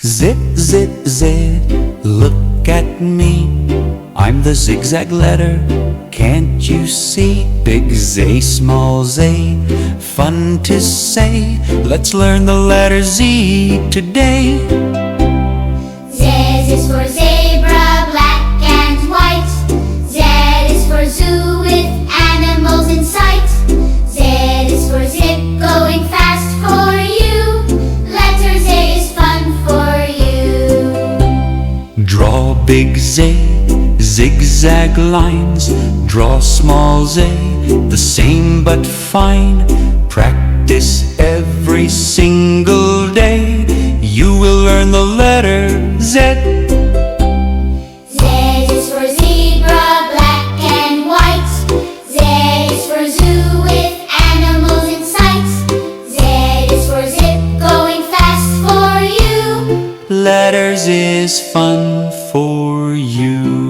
Z, Z, Z, look at me. I'm the zigzag letter, can't you see? Big Z, small z, fun to say. Let's learn the letter Z today. Z is for zebra, black and white. Z is for zoo with animals in sight. Z is for zip, going fast for you. Letter Z is fun for you. Draw big Z, zigzag lines. Draw small z, the same but fine. Practice every single day. You will learn the letter Z. Z is for zebra, black and white. Z is for zoo with animals in sight. Z is for zip, going fast for you. Letters is fun for you.